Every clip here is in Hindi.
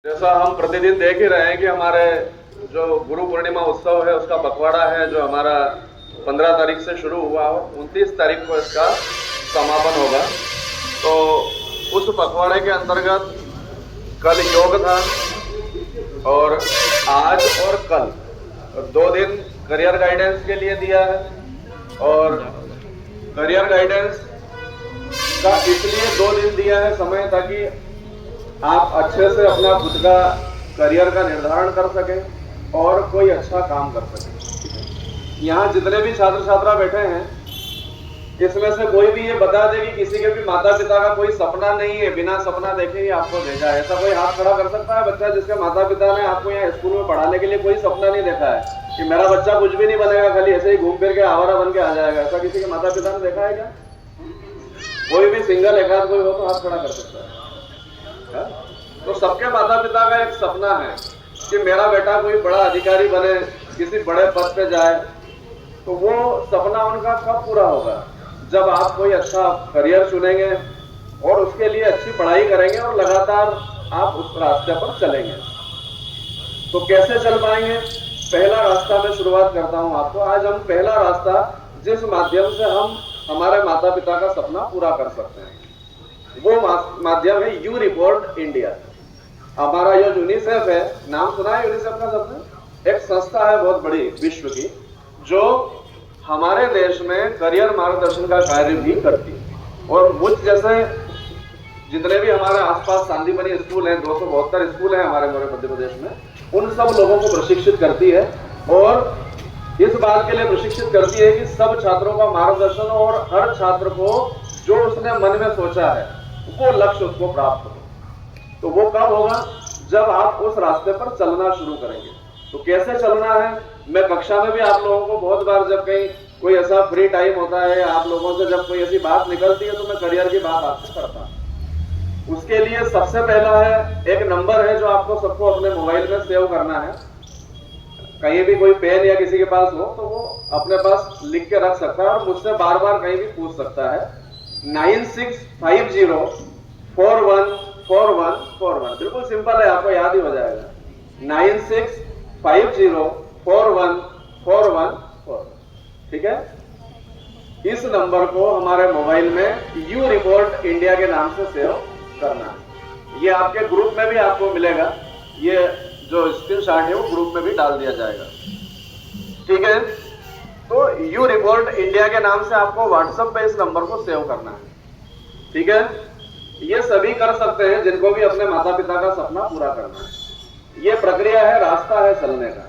जैसा हम प्रतिदिन देख ही रहे हैं कि हमारे जो गुरु पूर्णिमा उत्सव है उसका पखवाड़ा है जो हमारा 15 तारीख से शुरू हुआ हो, 29 तारीख को इसका समापन होगा। तो उस पखवाड़े के अंतर्गत कल योग था और आज और कल 2 दिन करियर गाइडेंस के लिए दिया है। और करियर गाइडेंस का इसलिए 2 दिन दिया है समय, ताकि आप अच्छे से अपना खुद का करियर का निर्धारण कर सकें और कोई अच्छा काम कर सकें। यहाँ जितने भी छात्र छात्रा बैठे हैं, इसमें से कोई भी ये बता दे कि किसी के भी माता पिता का कोई सपना नहीं है, बिना सपना देखे ही आपको भेजा है, ऐसा कोई हाथ खड़ा कर सकता है? बच्चा जिसके माता पिता ने आपको यहाँ स्कूल में पढ़ाने के लिए कोई सपना नहीं देखा है कि मेरा बच्चा कुछ भी नहीं बनेगा, खाली ऐसे ही घूम फिर के आवारा बन के आ जाएगा, ऐसा किसी के माता पिता ने देखा है क्या? कोई भी सिंगल एक आध कोई हो तो हाथ खड़ा कर सकता है। तो सबके माता पिता का एक सपना है कि मेरा बेटा कोई बड़ा अधिकारी बने, किसी बड़े पद पे जाए। तो वो सपना उनका कब पूरा होगा? जब आप कोई अच्छा करियर चुनेंगे और उसके लिए अच्छी पढ़ाई करेंगे और लगातार आप उस रास्ते पर चलेंगे। तो कैसे चल पाएंगे? पहला रास्ता मैं शुरुआत करता हूं आपको। आज हम पहला रास्ता जिस माध्यम से हम हमारे माता पिता का सपना पूरा कर सकते हैं, वो माध्यम है यू रिपोर्ट इंडिया। हमारा जो यूनिसेफ है, नाम सुना है यूनिसेफ का सबने? एक संस्था है बहुत बड़ी विश्व की, जो हमारे देश में करियर मार्गदर्शन का कार्य भी करती है। और मुझ जैसे जितने भी हमारे आसपास शांतिबनी स्कूल हैं, 272 स्कूल हैं हमारे मध्य प्रदेश में, उन सब लोगों को प्रशिक्षित करती है और इस बात के लिए प्रशिक्षित करती है कि सब छात्रों का मार्गदर्शन और हर छात्र को जो उसने मन में सोचा है वो लक्ष्य उसको प्राप्त हो। तो वो कब होगा? जब आप उस रास्ते पर चलना शुरू करेंगे। तो कैसे चलना है? मैं कक्षा में भी आप लोगों को बहुत बार, जब कहीं कोई ऐसा फ्री टाइम होता है, आप लोगों से जब कोई ऐसी बात निकलती है, तो मैं करियर की बात आपसे करता हूं। उसके लिए सबसे पहला है, एक नंबर है जो आपको सबको अपने मोबाइल में सेव करना है। कहीं भी कोई पेन या किसी के पास हो तो वो अपने पास लिख के रख सकता है और मुझसे बार बार कहीं भी पूछ सकता है। 9650414141। बिल्कुल सिंपल है, आपको याद ही हो जाएगा। 9650414141। ठीक है? इस नंबर को हमारे मोबाइल में यू रिपोर्ट इंडिया के नाम से सेव करना है। ये आपके ग्रुप में भी आपको मिलेगा, ये जो स्क्रीनशॉट है वो ग्रुप में भी डाल दिया जाएगा। ठीक है? तो यू रिपोर्ट इंडिया के नाम से आपको व्हाट्सएप पे इस नंबर को सेव करना है। ठीक है? ये सभी कर सकते हैं जिनको भी अपने माता पिता का सपना पूरा करना है। ये प्रक्रिया है, रास्ता है चलने का।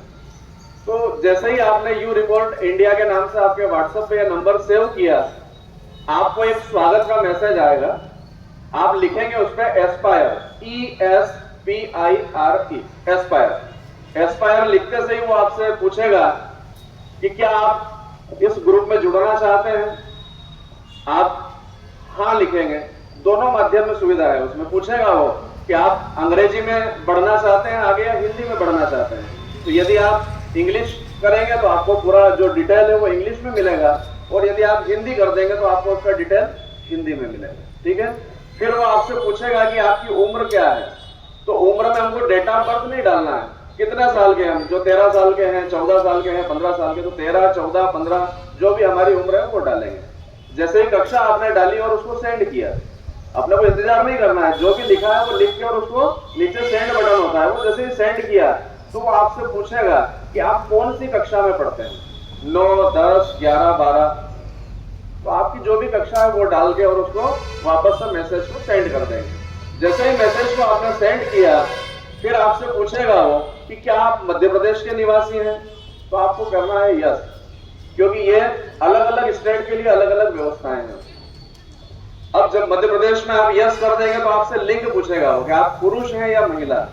तो जैसे ही आपने यू रिपोर्ट इंडिया के नाम से आपके व्हाट्सएप पे यह नंबर सेव किया, आपको एक स्वागत का मैसेज आएगा। आप लिखेंगे उस पर एस्पायर, ESPIRE, एस्पायर। एस्पायर लिखते से ही वो आपसे पूछेगा कि क्या आप इस ग्रुप में जुड़ना चाहते हैं? आप हाँ लिखेंगे। दोनों माध्यम में सुविधा है। उसमें पूछेगा वो कि आप अंग्रेजी में बढ़ना चाहते हैं आगे या हिंदी में बढ़ना चाहते हैं। तो यदि आप इंग्लिश करेंगे तो आपको पूरा जो डिटेल है वो इंग्लिश में मिलेगा, और यदि आप हिंदी कर देंगे तो आपको उसका डिटेल हिंदी में मिलेगा। ठीक है? फिर वो आपसे पूछेगा कि आपकी उम्र क्या है। तो उम्र में हमको डेट ऑफ बर्थ नहीं डालना है, कितने साल के हम, जो 13 साल के हैं, 14 साल के हैं, 15 साल के, तो 13, 14, 15 जो भी हमारी उम्र है वो डालेंगे। जैसे ही कक्षा आपने डाली और उसको सेंड किया, अपने को इंतजार नहीं करना है, जो भी लिखा है वो लिख के और उसको नीचे सेंड बटन होता है, वो जैसे ही सेंड किया तो वो आपसे पूछेगा कि आप कौन सी कक्षा में पढ़ते हैं, 9, 10, 11, 12। तो आपकी जो भी कक्षा है वो डाल के और उसको वापस से मैसेज को सेंड कर देंगे। जैसे ही मैसेज को आपने सेंड किया, फिर आपसे पूछेगा वो कि क्या आप मध्य प्रदेश के निवासी हैं? तो आपको करना है यस, क्योंकि ये अलग अलग स्टेट के लिए अलग अलग व्यवस्थाएं हैं। अब जब मध्य प्रदेश में आप यस कर देंगे तो आपसे लिंग पूछेगा वो कि आप पुरुष हैं या महिला।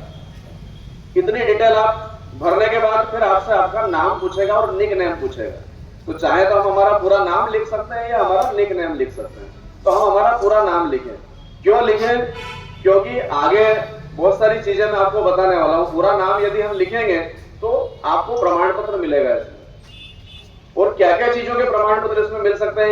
इतनी डिटेल आप भरने के बाद फिर आपसे आपका नाम पूछेगा और निक नेम पूछेगा। तो चाहे तो हम हमारा पूरा नाम लिख सकते हैं या हमारा निक नेम लिख सकते हैं। तो हम हमारा पूरा नाम लिखें। क्यों लिखें? क्योंकि आगे बहुत सारी चीजें मैं आपको बताने वाला हूं। पूरा नाम यदि हम लिखेंगे तो आपको प्रमाण पत्र मिलेगा इसमें, और क्या क्या चीजों के प्रमाण पत्र इसमें मिल सकते हैं